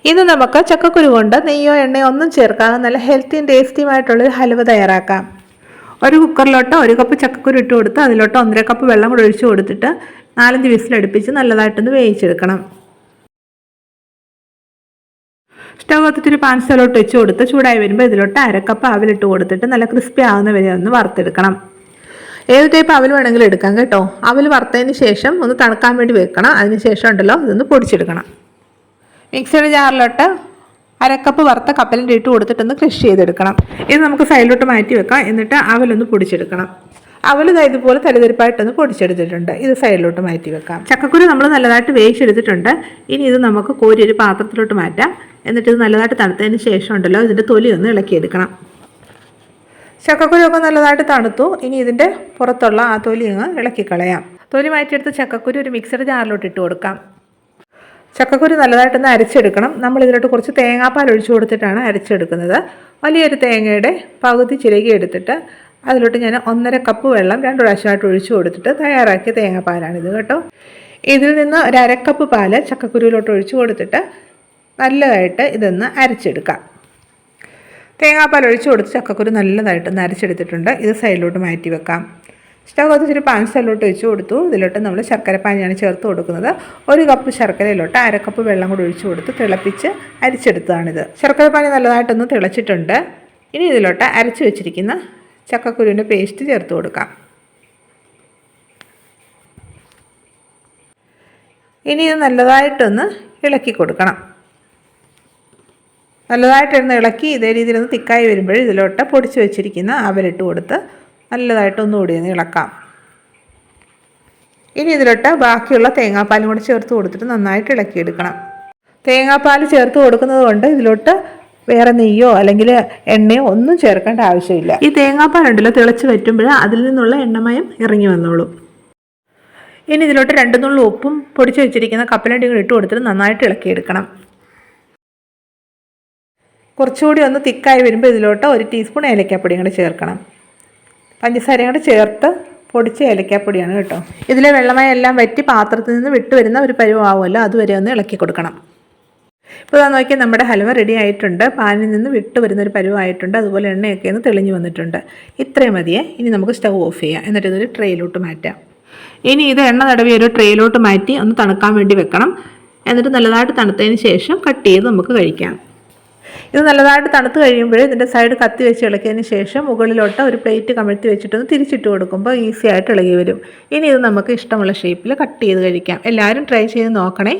ഇന്ന് നമുക്ക് ചക്കക്കുരു കൊണ്ട് നെയ്യോ എണ്ണയോ ഒന്നും ചേർക്കാതെ നല്ല ഹെൽത്തിയും ടേസ്റ്റിയുമായിട്ടുള്ളൊരു ഹലുവ തയ്യാറാക്കാം. ഒരു കുക്കറിലോട്ട് 1 കപ്പ് ചക്കക്കുരു ഇട്ട് കൊടുത്ത് അതിലോട്ട് 1.5 കപ്പ് വെള്ളം കൂടി ഒഴിച്ച് കൊടുത്തിട്ട് 4-5 വിസിലടുപ്പിച്ച് നല്ലതായിട്ടൊന്ന് വേവിച്ചെടുക്കണം. സ്റ്റവ് കത്തിച്ചൊരു പാൻ സ്ഥലോട്ട് വെച്ച് കൊടുത്ത് ചൂടായി വരുമ്പോൾ ഇതിലോട്ട് 1/2 കപ്പ് അവിലിട്ട് കൊടുത്തിട്ട് നല്ല ക്രിസ്പി ആവുന്ന വരെ ഒന്ന് വറുത്തെടുക്കണം. ഏത് ടൈപ്പ് അവൽ വേണമെങ്കിലും എടുക്കാം കേട്ടോ. അവൽ വറുത്തതിന് ശേഷം ഒന്ന് തണുക്കാൻ വേണ്ടി വെക്കണം. അതിന് ശേഷം ഉണ്ടല്ലോ ഇതൊന്ന് പൊടിച്ചെടുക്കണം. മിക്സിയുടെ ജാറിലോട്ട് 1/2 കപ്പ് വറുത്ത കപ്പലണ്ടി ഇട്ട് കൊടുത്തിട്ടൊന്ന് ക്രഷ് ചെയ്തെടുക്കണം. ഇത് നമുക്ക് സൈഡിലോട്ട് മാറ്റി വെക്കാം. എന്നിട്ട് അവലൊന്ന് പൊടിച്ചെടുക്കണം. അവൽ ഇതുപോലെ തരിതരിപ്പായിട്ടൊന്ന് പൊടിച്ചെടുത്തിട്ടുണ്ട്. ഇത് സൈഡിലോട്ട് മാറ്റി വെക്കാം. ചക്കക്കുരു നമ്മൾ നല്ലതായിട്ട് വേവിച്ചെടുത്തിട്ടുണ്ട്. ഇനി ഇത് നമുക്ക് കോരി ഒരു പാത്രത്തിലോട്ട് മാറ്റാം. എന്നിട്ട് ഇത് നല്ലതായിട്ട് തണുത്തതിന് ശേഷം ഉണ്ടല്ലോ ഇതിൻ്റെ തൊലി ഒന്ന് ഇളക്കിയെടുക്കണം. ചക്കക്കുരുവൊക്കെ നല്ലതായിട്ട് തണുത്തു. ഇനി ഇതിൻ്റെ പുറത്തുള്ള ആ തൊലി അങ്ങ് ഇളക്കിക്കളയാം. തൊലി മാറ്റിയെടുത്ത് ചക്കക്കുരു ഒരു മിക്സിയുടെ ജാറിലോട്ട് ഇട്ട് കൊടുക്കാം. ചക്കക്കുരു നല്ലതായിട്ടൊന്ന് അരച്ചെടുക്കണം. നമ്മൾ ഇതിലോട്ട് കുറച്ച് തേങ്ങാപ്പാൽ ഒഴിച്ചു കൊടുത്തിട്ടാണ് അരച്ചെടുക്കുന്നത്. വലിയൊരു തേങ്ങയുടെ പകുതി ചിരകി എടുത്തിട്ട് അതിലോട്ട് ഞാൻ 1.5 കപ്പ് വെള്ളം 2 പ്രാവശ്യമായിട്ട് ഒഴിച്ചു കൊടുത്തിട്ട് തയ്യാറാക്കിയ തേങ്ങാപ്പാലാണിത് കേട്ടോ. ഇതിൽ നിന്ന് ഒരു 1/2 കപ്പ് പാല് ചക്കക്കുരുവിലോട്ട് ഒഴിച്ചു കൊടുത്തിട്ട് നല്ലതായിട്ട് ഇതൊന്ന് അരച്ചെടുക്കാം. തേങ്ങാപ്പാൽ ഒഴിച്ചു കൊടുത്ത് ചക്കക്കുരു നല്ലതായിട്ടൊന്ന് അരച്ചെടുത്തിട്ടുണ്ട്. ഇത് സൈഡിലോട്ട് മാറ്റി വെക്കാം. സ്റ്റവ് കത്തിച്ചൊരു പാൻ സ്ഥലോട്ട് വെച്ച് കൊടുത്തു. ഇതിലോട്ട് നമ്മൾ ശർക്കരപ്പാനിയാണ് ചേർത്ത് കൊടുക്കുന്നത്. 1 കപ്പ് ശർക്കരയിലോട്ട് 1/2 കപ്പ് വെള്ളം കൂടി ഒഴിച്ചു കൊടുത്ത് തിളപ്പിച്ച് അരിച്ചെടുത്തതാണിത്. ശർക്കരപ്പാനി നല്ലതായിട്ടൊന്ന് തിളച്ചിട്ടുണ്ട്. ഇനി ഇതിലോട്ട് അരച്ച് വെച്ചിരിക്കുന്ന ചക്കക്കുരുവിൻ്റെ പേസ്റ്റ് ചേർത്ത് കൊടുക്കാം. ഇനി ഇത് നല്ലതായിട്ടൊന്ന് ഇളക്കി കൊടുക്കണം. നല്ലതായിട്ടൊന്ന് ഇളക്കി ഇതേ രീതിയിലൊന്ന് തിക്കായി വരുമ്പോൾ ഇതിലോട്ട് പൊടിച്ച് വെച്ചിരിക്കുന്ന അവലിട്ട് കൊടുത്ത് നല്ലതായിട്ടൊന്നുകൂടി ഒന്ന് ഇളക്കാം. ഇനി ഇതിലോട്ട് ബാക്കിയുള്ള തേങ്ങാപ്പാലും കൂടി ചേർത്ത് കൊടുത്തിട്ട് നന്നായിട്ട് ഇളക്കിയെടുക്കണം. തേങ്ങാപ്പാൽ ചേർത്ത് കൊടുക്കുന്നത് കൊണ്ട് ഇതിലോട്ട് വേറെ നെയ്യോ അല്ലെങ്കിൽ എണ്ണയോ ഒന്നും ചേർക്കേണ്ട ആവശ്യമില്ല. ഈ തേങ്ങാപ്പാലുണ്ടല്ലോ തിളച്ച് വറ്റുമ്പോൾ അതിൽ നിന്നുള്ള എണ്ണമയം ഇറങ്ങി വന്നോളും. ഇനി ഇതിലോട്ട് 2 നുള്ളി ഉപ്പും പൊടിച്ച് വെച്ചിരിക്കുന്ന കപ്പലണ്ടി കൂടി ഇട്ട് കൊടുത്തിട്ട് നന്നായിട്ട് ഇളക്കിയെടുക്കണം. കുറച്ചുകൂടി ഒന്ന് തിക്കായി വരുമ്പോൾ ഇതിലോട്ട് 1 ടീസ്പൂൺ ഏലക്കാപ്പൊടിയും കൂടി ചേർക്കണം. പഞ്ചസാരയും കൂടി ചേർത്ത് പൊടിച്ച ഏലക്കാപ്പൊടിയാണ് കേട്ടോ. ഇതിലെ വെള്ളമയം എല്ലാം വറ്റി പാത്രത്തിൽ നിന്ന് വിട്ട് വരുന്ന ഒരു പരുവാവുമല്ലോ, അതുവരെ ഒന്ന് ഇളക്കി കൊടുക്കണം. ഇപ്പോൾ ഇതാ നോക്കിയാൽ നമ്മുടെ ഹലുവ റെഡി ആയിട്ടുണ്ട്. പാനിൽ നിന്ന് വിട്ട് വരുന്നൊരു പരുവായിട്ടുണ്ട്. അതുപോലെ എണ്ണയൊക്കെ ഒന്ന് തെളിഞ്ഞു വന്നിട്ടുണ്ട്. ഇത്രയും മതിയേ. ഇനി നമുക്ക് സ്റ്റവ് ഓഫ് ചെയ്യാം. എന്നിട്ട് ഇതൊരു ട്രേയിലോട്ട് മാറ്റാം. ഇനി ഇത് എണ്ണ തടവി ഒരു ട്രേയിലോട്ട് മാറ്റി ഒന്ന് തണുക്കാൻ വേണ്ടി വെക്കണം. എന്നിട്ട് നല്ലതായിട്ട് തണുത്തതിന് ശേഷം കട്ട് ചെയ്ത് നമുക്ക് കഴിക്കാം. ഇത് നല്ലതായിട്ട് തണുത്ത് കഴിയുമ്പോൾ ഇതിൻ്റെ സൈഡ് കത്തി വെച്ച് ഇളക്കിയതിന് ശേഷം മുകളിലോട്ട് ഒരു പ്ലേറ്റ് കമഴ്ത്തി വെച്ചിട്ടൊന്ന് തിരിച്ചിട്ട് കൊടുക്കുമ്പോൾ ഈസി ആയിട്ട് ഇളകി വരും. ഇനി ഇത് നമുക്ക് ഇഷ്ടമുള്ള ഷേപ്പിൽ കട്ട് ചെയ്ത് കഴിക്കാം. എല്ലാവരും ട്രൈ ചെയ്ത് നോക്കണേ.